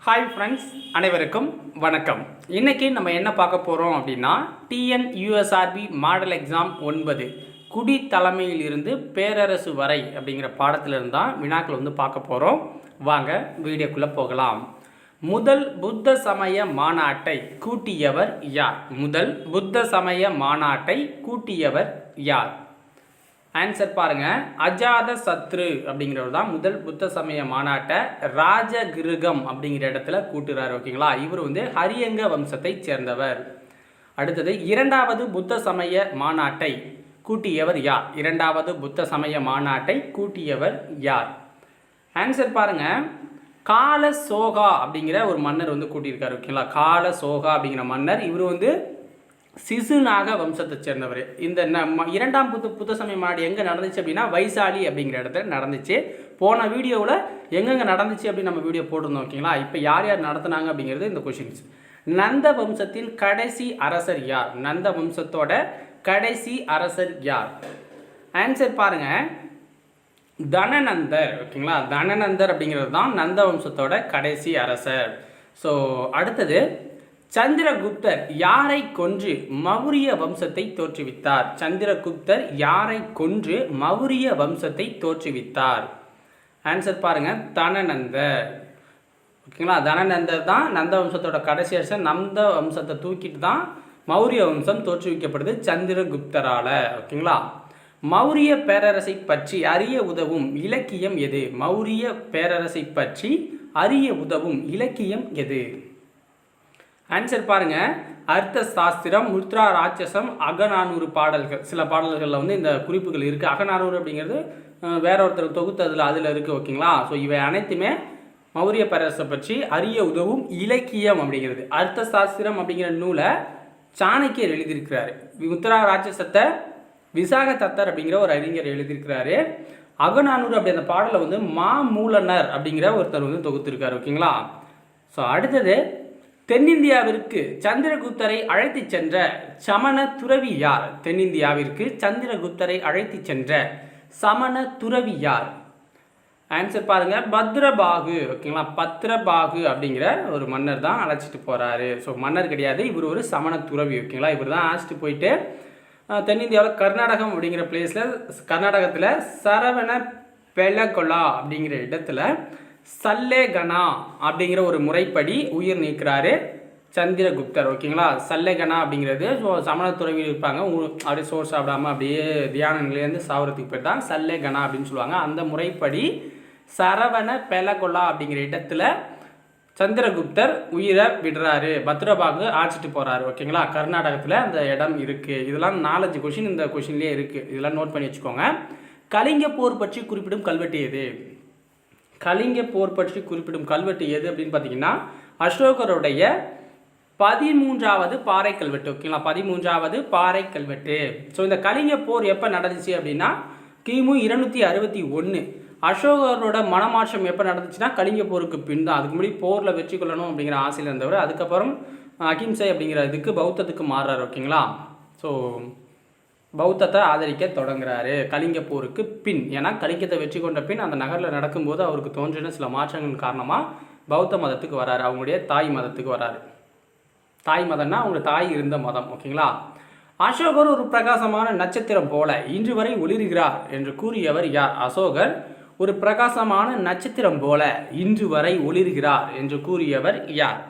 Hi friends, அனைவருக்கும் வணக்கம். இன்றைக்கி நம்ம என்ன பார்க்க போகிறோம் அப்படின்னா, டிஎன்யூஎஸ்ஆர்பி மாடல் எக்ஸாம் 9 குடி தலைமையில் இருந்து பேரரசு வரை அப்படிங்கிற பாடத்திலிருந்து தான் வினாக்கள் பார்க்க போகிறோம். வாங்க வீடியோக்குள்ளே போகலாம். முதல் புத்த சமய மாநாட்டை கூட்டியவர் யார்? முதல் புத்த சமய மாநாட்டை கூட்டியவர் யார்? ஆன்சர் பாருங்க, அஜாத சத்ரு அப்படிங்கிறவர் தான் முதல் புத்த சமய மாநாட்டை ராஜகிருகம் அப்படிங்கிற இடத்துல கூட்டுறாரு. ஓகேங்களா, இவர் ஹரியங்க வம்சத்தை சேர்ந்தவர். அடுத்தது, இரண்டாவது புத்த சமய மாநாட்டை கூட்டியவர் யார்? இரண்டாவது புத்த சமய மாநாட்டை கூட்டியவர் யார்? ஆன்சர் பாருங்க, கால சோகா அப்படிங்கிற ஒரு மன்னர் கூட்டியிருக்காரு. ஓகேங்களா, கால சோகா அப்படிங்கிற மன்னர். இவர் சிசுநாக வம்சத்தை சேர்ந்தவர். இந்த இரண்டாம் புத்த சமய மாநாடு எங்கே நடந்துச்சு அப்படின்னா, வைசாலி அப்படிங்கிற இடத்துல நடந்துச்சு. போன வீடியோவில் எங்கெங்கே நடந்துச்சு அப்படின்னு நம்ம வீடியோ போட்டிருந்தோம். ஓகேங்களா, இப்போ யார் யார் நடத்தினாங்க அப்படிங்கிறது இந்த கொஷின்ஸ். நந்த வம்சத்தின் கடைசி அரசர் யார்? நந்த வம்சத்தோட கடைசி அரசர் யார்? ஆன்சர் பாருங்க, தனநந்தர். ஓகேங்களா, தனநந்தர் அப்படிங்கிறது தான் நந்த வம்சத்தோட கடைசி அரசர். ஸோ அடுத்தது, சந்திரகுப்தர் யாரை கொன்று மௌரிய வம்சத்தை தோற்றுவித்தார்? சந்திரகுப்தர் யாரை கொன்று மௌரிய வம்சத்தை தோற்றுவித்தார்? ஆன்சர் பாருங்க, தனநந்தர். ஓகேங்களா, தனநந்தர் தான் நந்த வம்சத்தோட கடைசி அரசர். நந்த வம்சத்தை தூக்கிட்டு தான் மௌரிய வம்சம் தோற்றுவிக்கப்படுது சந்திரகுப்தரால. ஓகேங்களா, மௌரிய பேரரசை பற்றி அறிய உதவும் இலக்கியம் எது? மௌரிய பேரரசை பற்றி அறிய உதவும் இலக்கியம் எது? ஆன்சர் பாருங்க, அர்த்த சாஸ்திரம், முத்ரா ராட்சசம், அகநானூறு பாடல்கள். சில பாடல்களில் இந்த குறிப்புகள் இருக்குது. அகநானூறு அப்படிங்கிறது வேற ஒருத்தர் தொகுத்ததில் அதில் இருக்குது. ஓகேங்களா, ஸோ இவை அனைத்துமே மௌரிய பேரரசை பற்றி அறிய உதவும் இலக்கியம் அப்படிங்கிறது. அர்த்த சாஸ்திரம் அப்படிங்கிற நூலை சாணக்கியர் எழுதியிருக்கிறாரு. முத்ரா ராட்சசத்தை விசாக தத்தர் அப்படிங்கிற ஒரு அறிஞர் எழுதியிருக்கிறாரு. அகநானூறு அப்படி அந்த பாடலை மாமூலனர் அப்படிங்கிற ஒருத்தர் தொகுத்திருக்காரு. ஓகேங்களா, ஸோ அடுத்தது, தென்னிந்தியாவிற்கு சந்திரகுப்தரை அழைத்து சென்ற சமண துறவி யார்? தென்னிந்தியாவிற்கு சந்திரகுப்தரை அழைத்து சென்ற சமண துறவி யார்? ஆன்சர் பாருங்க, பத்ரபாகு. ஓகேங்களா, பத்ரபாகு அப்படிங்கிற ஒரு மன்னர் தான் அழைச்சிட்டு போறாரு. ஸோ மன்னர் கிடையாது, இவர் ஒரு சமண துறவி. ஓகேங்களா, இவர் தான் அழைச்சிட்டு போயிட்டு தென்னிந்தியாவில் கர்நாடகம் அப்படிங்கிற பிளேஸில், கர்நாடகத்தில் சரவண பெலகொலா அப்படிங்கிற இடத்துல சல்லேகனா அப்படிங்கிற ஒரு முறைப்படி உயிர் நீக்கிறாரு சந்திரகுப்தர். ஓகேங்களா, சல்லேகனா அப்படிங்கிறது சமண துறவியில் இருப்பாங்க, அப்படியே சோறு சாப்பிடாம அப்படியே தியான நிலையிலேருந்து சாவரத்துக்கு போயிட்டு தான் சல்லேகனா அப்படின்னு சொல்லுவாங்க. அந்த முறைப்படி சரவண பெலகொலா அப்படிங்கிற இடத்துல சந்திரகுப்தர் உயிரை விடுறாரு. பத்ரபாகு ஆட்சிட்டு போகிறாரு. ஓகேங்களா, கர்நாடகத்தில் அந்த இடம் இருக்குது. இதெல்லாம் 4-5 கொஷின் இந்த கொஷின்லேயே இருக்குது. இதெல்லாம் நோட் பண்ணி வச்சுக்கோங்க. கலிங்க போர் பற்றி குறிப்பிடும் கல்வெட்டு எது? கலிங்க போர் பற்றி குறிப்பிடும் கல்வெட்டு எது அப்படின்னு பார்த்தீங்கன்னா, அசோகருடைய 13வது பாறை கல்வெட்டு. ஓகேங்களா, 13வது பாறை கல்வெட்டு. ஸோ இந்த கலிங்க போர் எப்போ நடந்துச்சு அப்படின்னா, கிமு 261. அசோகரோட மனமாற்றம் எப்போ நடந்துச்சுன்னா, கலிங்க போருக்கு பின் தான். அதுக்கு முன்னாடி போரில் வெற்றி கொள்ளணும் அப்படிங்கிற ஆசையில் இருந்தவர். அதுக்கப்புறம் அகிம்சை அப்படிங்கிற இதுக்கு பௌத்தத்துக்கு மாறுறாரு. ஓகேங்களா, ஸோ பௌத்தத்தை ஆதரிக்க தொடங்குறாரு கலிங்க போருக்கு பின். ஏன்னா கலிங்கத்தை வெற்றி கொண்ட பின் அந்த நகரில் நடக்கும்போது அவருக்கு தோன்றின சில மாற்றங்கள் காரணமாக பௌத்த மதத்துக்கு வராரு. அவங்களுடைய தாய் மதத்துக்கு வராரு. தாய் மதம்னா அவங்க தாய் இருந்த மதம். ஓகேங்களா, அசோகர் ஒரு பிரகாசமான நட்சத்திரம் போல இன்று வரை ஒளிர்கிறார் என்று கூறியவர் யார்? அசோகர் ஒரு பிரகாசமான நட்சத்திரம் போல இன்று வரை ஒளிர்கிறார் என்று கூறியவர் யார்?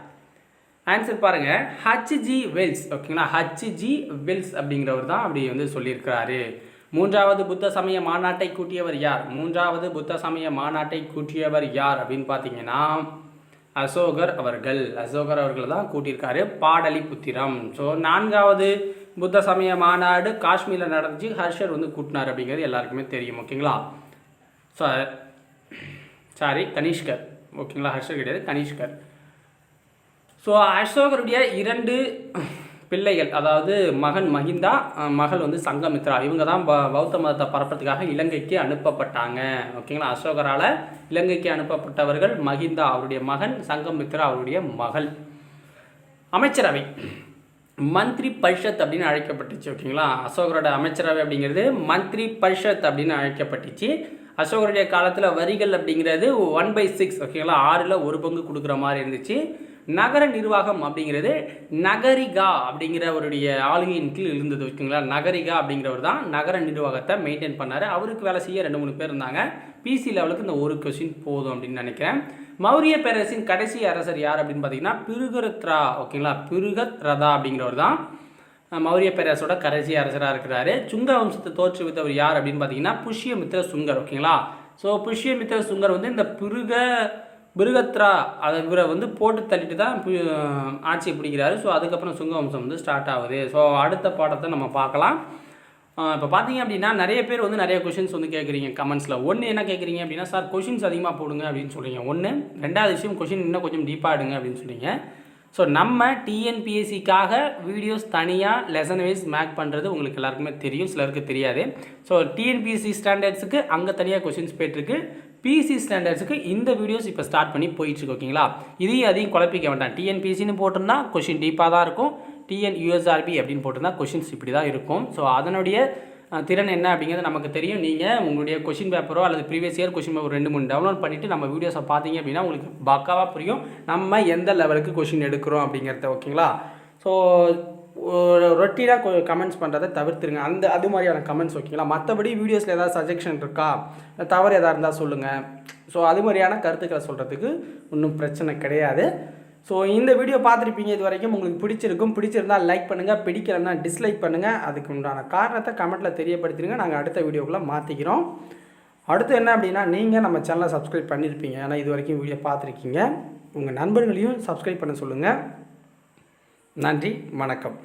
ஆன்சர் பாருங்க, ஹச்ஜி வெல்ஸ். ஓகேங்களா, ஹச்ஜி வெல்ஸ் அப்படிங்கிறவர் தான் அப்படி சொல்லியிருக்கிறாரு. மூன்றாவது புத்த சமய மாநாட்டை கூட்டியவர் யார்? மூன்றாவது புத்த சமய மாநாட்டை கூட்டியவர் யார் அப்படின்னு பார்த்தீங்கன்னா, அசோகர் அவர்கள். அசோகர் அவர்கள் தான் கூட்டியிருக்காரு. பாடலிபுத்திரம். ஸோ 4வது புத்த சமய மாநாடு காஷ்மீரில் நடந்துச்சு. ஹர்ஷர் கூட்டினார் அப்படிங்கிறது எல்லாருக்குமே தெரியும். ஓகேங்களா, ஸோ கனிஷ்கர். ஓகேங்களா, ஹர்ஷர் கிடையாது, கனிஷ்கர். ஸோ அசோகருடைய 2 பிள்ளைகள், அதாவது மகன் மகிந்தா, மகள் சங்கமித்ரா, இவங்க தான் பௌத்த மதத்தை பரப்புறதுக்காக இலங்கைக்கு அனுப்பப்பட்டாங்க. ஓகேங்களா, அசோகரால் இலங்கைக்கு அனுப்பப்பட்டவர்கள் மகிந்தா அவருடைய மகன், சங்கமித்ரா அவருடைய மகள். அமைச்சரவை மந்திரி பரிஷத் அப்படின்னு அழைக்கப்பட்டுச்சு. ஓகேங்களா, அசோகரோட அமைச்சரவை அப்படிங்கிறது மந்திரி பரிஷத் அப்படின்னு அழைக்கப்பட்டுச்சு. அசோகருடைய காலத்தில் வரிகள் அப்படிங்கிறது 1/6 ஓகேங்களா, 6ல் 1 பங்கு கொடுக்குற மாதிரி இருந்துச்சு. நகர நிர்வாகம் அப்படிங்கிறது நகரிகா அப்படிங்கிறவருடைய ஆளுகையின் கீழ் இருந்தது ஓகேங்களா. நகரிகா அப்படிங்கிறவர் தான் நகர நிர்வாகத்தை மெயின்டைன் பண்ணார். அவருக்கு வேலை செய்ய 2-3 பேர் இருந்தாங்க. பிசி லெவலுக்கு இந்த ஒரு கொஸ்டின் போதும் அப்படின்னு நினைக்கிறேன். மௌரிய பேரரசின் கடைசி அரசர் யார் அப்படின்னு பார்த்தீங்கன்னா பிருகத்ரா ஓகேங்களா. பிருகத்ரதா அப்படிங்கிறவர் தான் மௌரிய பேரரசோட கடைசி அரசராக இருக்கிறாரு. சுங்க வம்சத்தை தோற்றுவித்தவர் யார் அப்படின்னு பார்த்தீங்கன்னா புஷ்யமித்ர சுங்கர் ஓகேங்களா. ஸோ புஷ்யமித்ர சுங்கர் வந்து இந்த பிருகத்ரா அதை இவரை வந்து போட்டு தள்ளிட்டு தான் ஆட்சியை பிடிக்கிறாரு. ஸோ அதுக்கப்புறம் சுங்க வம்சம் வந்து ஸ்டார்ட் ஆகுது. ஸோ அடுத்த பாடத்தை நம்ம பார்க்கலாம். இப்போ பார்த்தீங்க அப்படின்னா நிறைய பேர் வந்து நிறைய கொஷின்ஸ் வந்து கேட்குறீங்க கமெண்ட்ஸில். ஒன்று என்ன கேட்குறீங்க அப்படின்னா, சார் கொஷின்ஸ் அதிகமாக போடுங்க அப்படின்னு சொல்கிறீங்க. ஒன்று. ரெண்டாவது விஷயம், கொஷின் இன்னும் கொஞ்சம் டீப்பாக எடுங்க அப்படின்னு சொல்கிறீங்க. ஸோ நம்ம டிஎன்பிஎஸ்சிக்காக வீடியோஸ் தனியாக லெசன் வைஸ் மேக் பண்ணுறது உங்களுக்கு எல்லாருக்குமே தெரியும், சிலருக்கு தெரியாது. ஸோ டிஎன்பிஎஸ்சி ஸ்டாண்டர்ட்ஸுக்கு அங்கே தனியாக கொஷின்ஸ் போயிட்டுருக்கு. பிசி ஸ்டாண்டர்ட்ஸுக்கு இந்த வீடியோஸ் இப்போ ஸ்டார்ட் பண்ணி போயிட்டுருக்கு ஓகேங்களா. இதையும் அதையும் குழப்பிக்க வேண்டாம். டிஎன்பிஎஸ்சின்னு போட்டிருந்தா கொஷின் டீப்பாக தான் இருக்கும். டிஎன்யூஎஸ்ஆர்பி அப்படின்னு போட்டிருந்தா கொஷின்ஸ் இப்படி தான் இருக்கும். ஸோ அதனுடைய திறன் என்ன அப்படிங்கிறது நமக்கு தெரியும். நீங்கள் உங்களுடைய கொஷின் பேப்பரோ அல்லது previous year question paper 2-3 download பண்ணிவிட்டு நம்ம வீடியோஸை பார்த்தீங்க அப்படின்னா உங்களுக்கு பக்காவாக புரியும் நம்ம எந்த லெவலுக்கு கொஷின் எடுக்கிறோம் அப்படிங்கிறத ஓகேங்களா. ஸோ ரொட்டீனாக கமெண்ட்ஸ் பண்ணுறதை தவிர்த்துருங்க, அது மாதிரியான கமெண்ட்ஸ் ஓகேங்களா. மற்றபடி வீடியோஸில் ஏதாவது சஜெக்ஷன் இருக்கா, தவறு எதாக இருந்தால் சொல்லுங்கள். ஸோ அது மாதிரியான கருத்துக்களை சொல்கிறதுக்கு ஒன்றும் பிரச்சனை கிடையாது. ஸோ இந்த வீடியோ பார்த்துருப்பீங்க, இது வரைக்கும் உங்களுக்கு பிடிச்சிருந்தால் லைக் பண்ணுங்கள், பிடிக்கலைன்னா டிஸ்லைக் பண்ணுங்கள். அதுக்கு உண்டான காரணத்தை கமெண்ட்டில் தெரியப்படுத்திடுங்க. நாங்கள் அடுத்த வீடியோக்குள்ளே மாற்றிக்கிறோம். அடுத்து என்ன அப்படின்னா, நீங்கள் நம்ம சேனலை சப்ஸ்கிரைப் பண்ணியிருப்பீங்க, ஏன்னா இது வரைக்கும் வீடியோ பார்த்துருக்கீங்க. உங்கள் நண்பர்களையும் சப்ஸ்கிரைப் பண்ண சொல்லுங்கள். நன்றி, வணக்கம்.